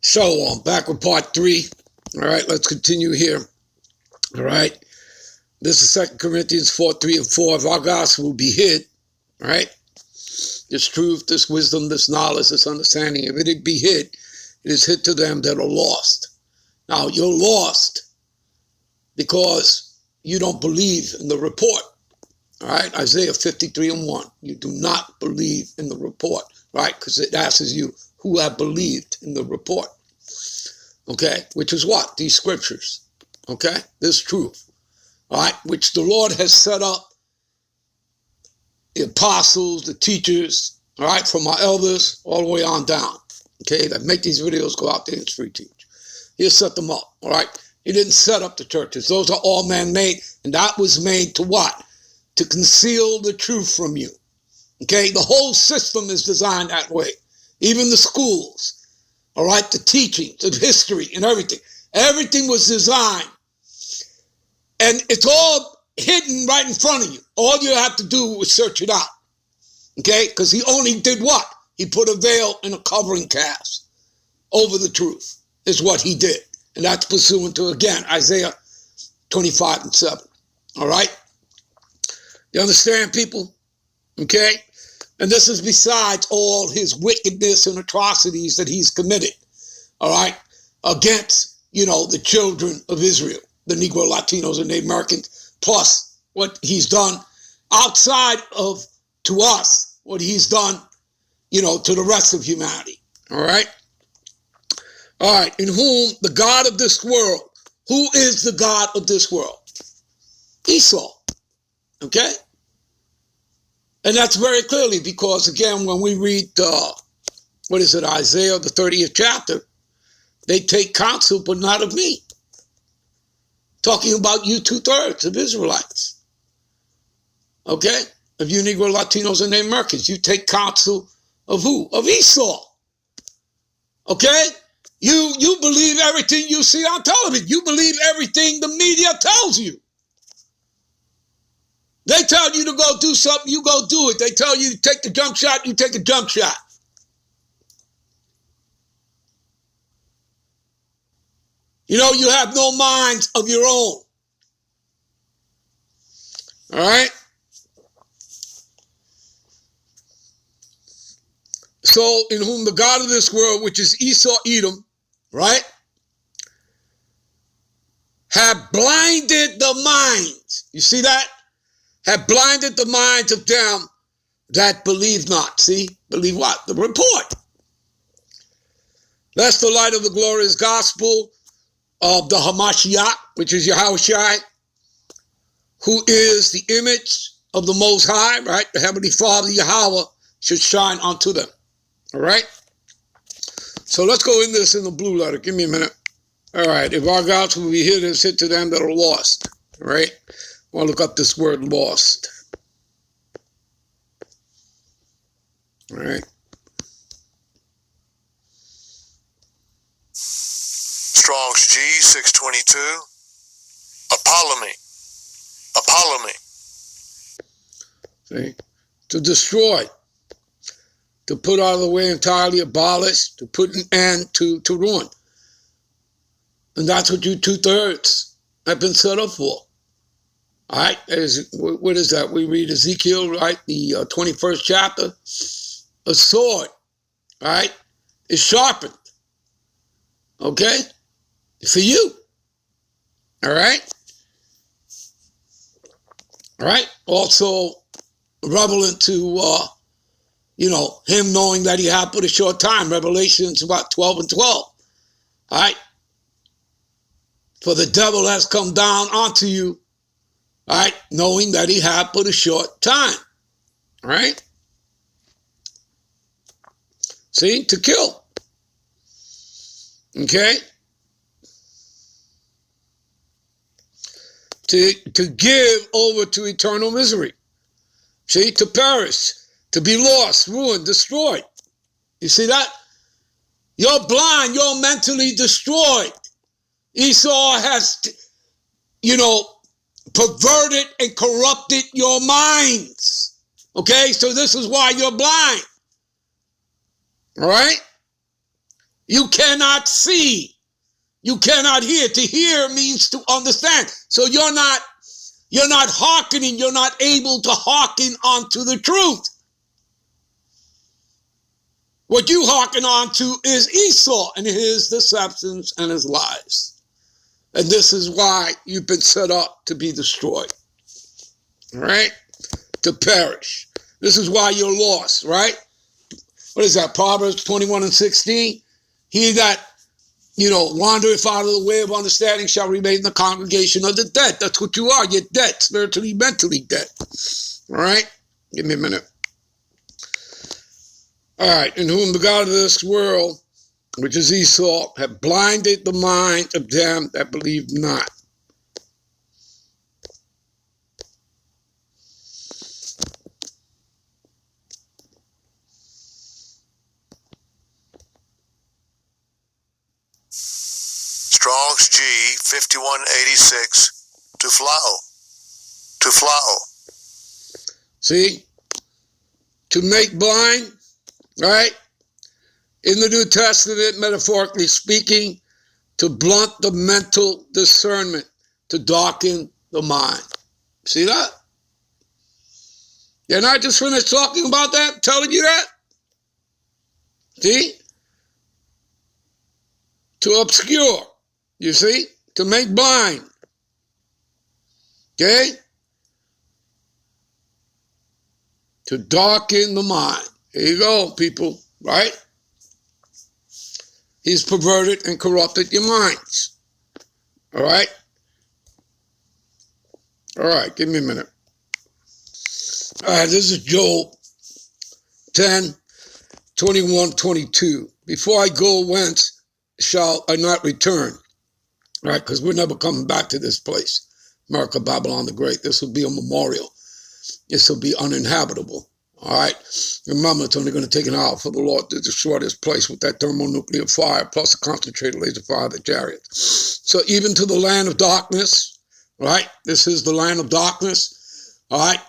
So, back with part 3. All right, let's continue here. All right. This is 2 Corinthians 4, 3, and 4. If our gospel will be hid, all right, this truth, this wisdom, this knowledge, this understanding, if it be hid, it is hid to them that are lost. Now, you're lost because you don't believe in the report. All right, Isaiah 53 and 1. You do not believe in the report, right? Because it asks you who have believed in the report. Okay, which is what? These scriptures. Okay, this truth. All right, which the Lord has set up the apostles, the teachers, all right, from our elders all the way on down. Okay, that make these videos go out there and free teach. He'll set them up, all right? He didn't set up the churches. Those are all man-made, and that was made to what? To conceal the truth from you. Okay, the whole system is designed that way. Even the schools, all right, the teaching, the history, and everything. Everything was designed, and it's all hidden right in front of you. All you have to do is search it out, okay? Because he only did what? He put a veil and a covering cast over the truth, is what he did. And that's pursuant to, again, Isaiah 25 and 7, all right? You understand, people? Okay? And this is besides all his wickedness and atrocities that he's committed, all right, against, the children of Israel, the Negro, Latinos, and Native Americans, plus what he's done outside of, to us, what he's done, to the rest of humanity, all right? All right, in whom the God of this world, who is the God of this world? Esau, okay? And that's very clearly because, again, when we read, Isaiah, the 30th chapter, they take counsel, but not of me. Talking about you 2/3 of Israelites. Okay? Of you Negro, Latinos, and Native Americans. You take counsel of who? Of Esau. Okay? You believe everything you see on television. You believe everything the media tells you. They tell you to go do something, you go do it. They tell you to take the jump shot, you take a jump shot. You have no minds of your own. All right? So, in whom the God of this world, which is Esau, Edom, right, have blinded the minds. You see that? Have blinded the minds of them that believe not. See? Believe what? The report. That's the light of the glorious gospel of the Hamashiach, which is Yahushua, who is the image of the Most High, right? The Heavenly Father, Yahweh, should shine unto them. All right? So let's go in this in the blue letter. Give me a minute. All right. If our gospel will be hid, it's hid to them that are lost. All right? I want to look up this word lost. All right. Strong's G 622. Apollomy. See? To destroy. To put out of the way entirely, abolish. To put an end to ruin. And that's what you 2/3 have been set up for. All right, what is that? We read Ezekiel, right? The 21st chapter. A sword, all right, is sharpened, okay, for you, all right? All right, also relevant to, him knowing that he had put a short time. Revelations about 12 and 12, all right? For the devil has come down onto you, all right, knowing that he had put a short time, all right? See, to kill, okay? To give over to eternal misery, see, to perish, to be lost, ruined, destroyed. You see that? You're blind, you're mentally destroyed. Esau has, perverted and corrupted your minds. Okay, so this is why you're blind. All right? You cannot see. You cannot hear. To hear means to understand. So you're not hearkening. You're not able to hearken onto the truth. What you hearken on to is Esau and his deceptions and his lies. And this is why you've been set up to be destroyed. Right? To perish. This is why you're lost, right? What is that? Proverbs 21:16. He that, wandereth out of the way of understanding shall remain in the congregation of the dead. That's what you are. You're dead, spiritually, mentally dead. All right? Give me a minute. All right. In whom the God of this world, which is Esau, have blinded the mind of them that believe not. Strong's G 5186 to flow. See? To make blind, right? In the New Testament, metaphorically speaking, to blunt the mental discernment, to darken the mind. See that? They're not just finished talking about that, telling you that? See? To obscure, you see? To make blind. Okay? To darken the mind. There you go, people, right? He's perverted and corrupted your minds. All right? All right, give me a minute. All right, this is Job 10:21-22. Before I go, whence shall I not return? Right, because we're never coming back to this place. America, Babylon the Great. This will be a memorial. This will be uninhabitable. All right? Remember, it's only going to take an hour for the Lord to destroy this place with that thermonuclear fire, plus a concentrated laser fire of the chariots. So even to the land of darkness, right? This is the land of darkness, all right?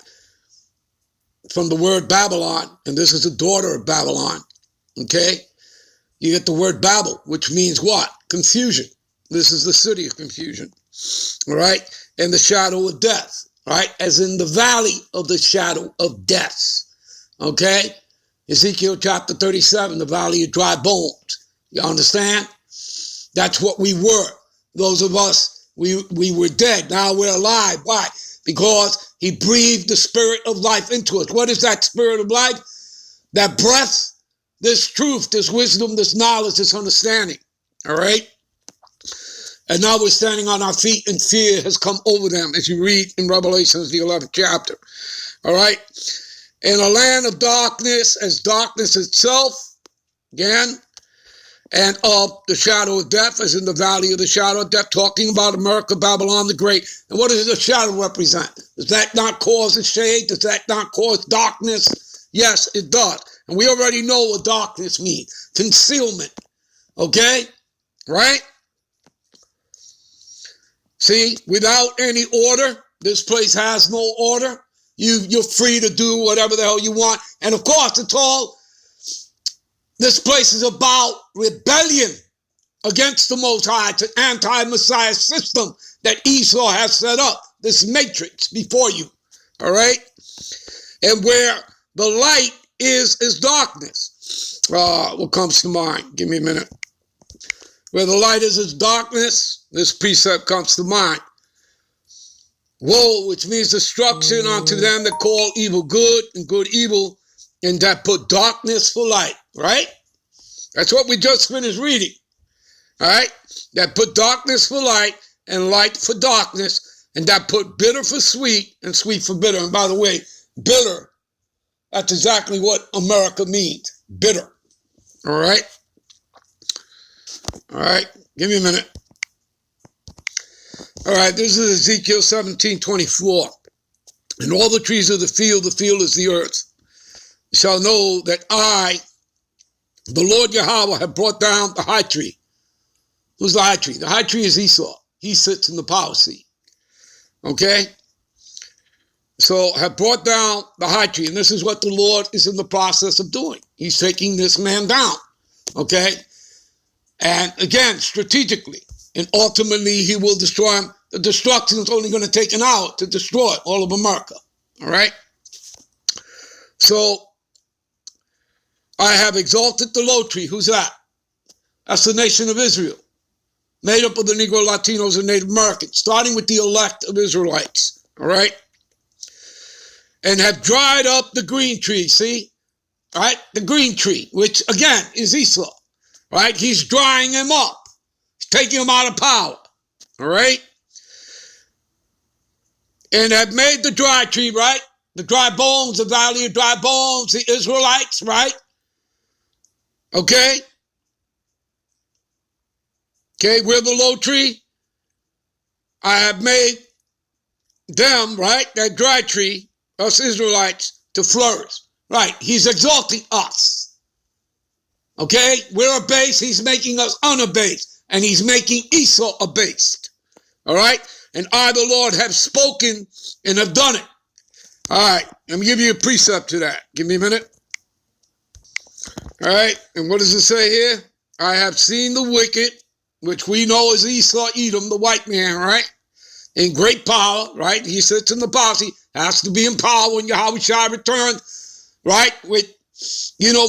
From the word Babylon, and this is the daughter of Babylon, okay? You get the word Babel, which means what? Confusion. This is the city of confusion, all right? And the shadow of death, right? As in the valley of the shadow of death. Okay? Ezekiel chapter 37, the valley of dry bones. You understand? That's what we were. Those of us, we were dead. Now we're alive. Why? Because he breathed the spirit of life into us. What is that spirit of life? That breath, this truth, this wisdom, this knowledge, this understanding. All right? And now we're standing on our feet and fear has come over them, as you read in Revelation, the 11th chapter. All right? In a land of darkness, as darkness itself, again, and of the shadow of death, as in the valley of the shadow of death, talking about America, Babylon the Great. And what does the shadow represent? Does that not cause a shade? Does that not cause darkness? Yes, it does. And we already know what darkness means. Concealment. Okay? Right? See, without any order, this place has no order. You're free to do whatever the hell you want. And of course, this place is about rebellion against the Most High. It's an anti-Messiah system that Esau has set up, this matrix before you, all right? And where the light is darkness. What comes to mind? Give me a minute. Where the light is darkness, this precept comes to mind. Woe, which means destruction unto them that call evil good and good evil, and that put darkness for light, right? That's what we just finished reading, all right? That put darkness for light and light for darkness, and that put bitter for sweet and sweet for bitter. And by the way, bitter, that's exactly what America means, bitter, all right? All right, give me a minute. All right, this is Ezekiel 17:24. And all the trees of the field is the earth, shall know that I, the Lord Yahweh, have brought down the high tree. Who's the high tree? The high tree is Esau. He sits in the power seat. Okay? So have brought down the high tree. And this is what the Lord is in the process of doing. He's taking this man down. Okay? And again, strategically. And ultimately, he will destroy them. The destruction is only going to take an hour to destroy all of America. All right? So, I have exalted the low tree. Who's that? That's the nation of Israel, made up of the Negro, Latinos, and Native Americans, starting with the elect of Israelites. All right? And have dried up the green tree, see? All right? The green tree, which, again, is Esau. Right? He's drying him up. He's taking him out of power. All right? And have made the dry tree, right? The dry bones, the valley of dry bones, the Israelites, right? Okay? Okay, we're the low tree. I have made them, right? That dry tree, us Israelites, to flourish. Right? He's exalting us. Okay? We're abased. He's making us unabased. And he's making Esau abased. All right? And I, the Lord, have spoken and have done it. All right. Let me give you a precept to that. Give me a minute. All right. And what does it say here? I have seen the wicked, which we know is Esau, Edom, the white man, right? In great power, right? He sits in the posse, has to be in power when Yahweh shall return, right? With,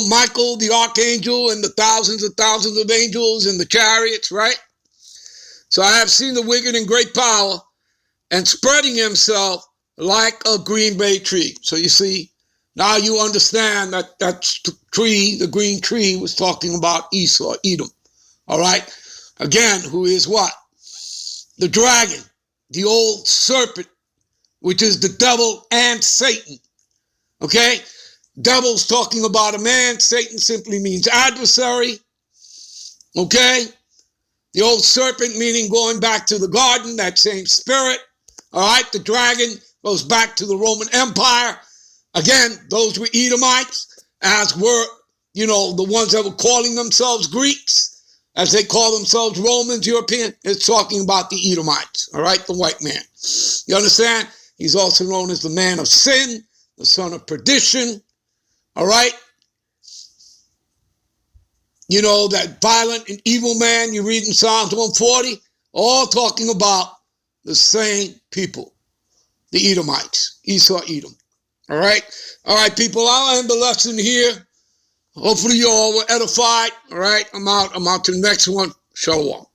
Michael, the archangel, and the thousands of angels and the chariots, right? So I have seen the wicked in great power and spreading himself like a green bay tree. So you see, now you understand that tree, the green tree, was talking about Esau, Edom. All right? Again, who is what? The dragon, the old serpent, which is the devil and Satan. Okay? Devil's talking about a man. Satan simply means adversary. Okay? The old serpent meaning going back to the garden, that same spirit. All right? The dragon goes back to the Roman Empire. Again, those were Edomites, as were, the ones that were calling themselves Greeks, as they call themselves Romans, European. It's talking about the Edomites, all right, the white man. You understand? He's also known as the man of sin, the son of perdition, all right? That violent and evil man you read in Psalms 140, all talking about the same people, the Edomites, Esau, Edom. All right? All right, people, I'll end the lesson here. Hopefully you all were edified. All right? I'm out to the next one. Shalom.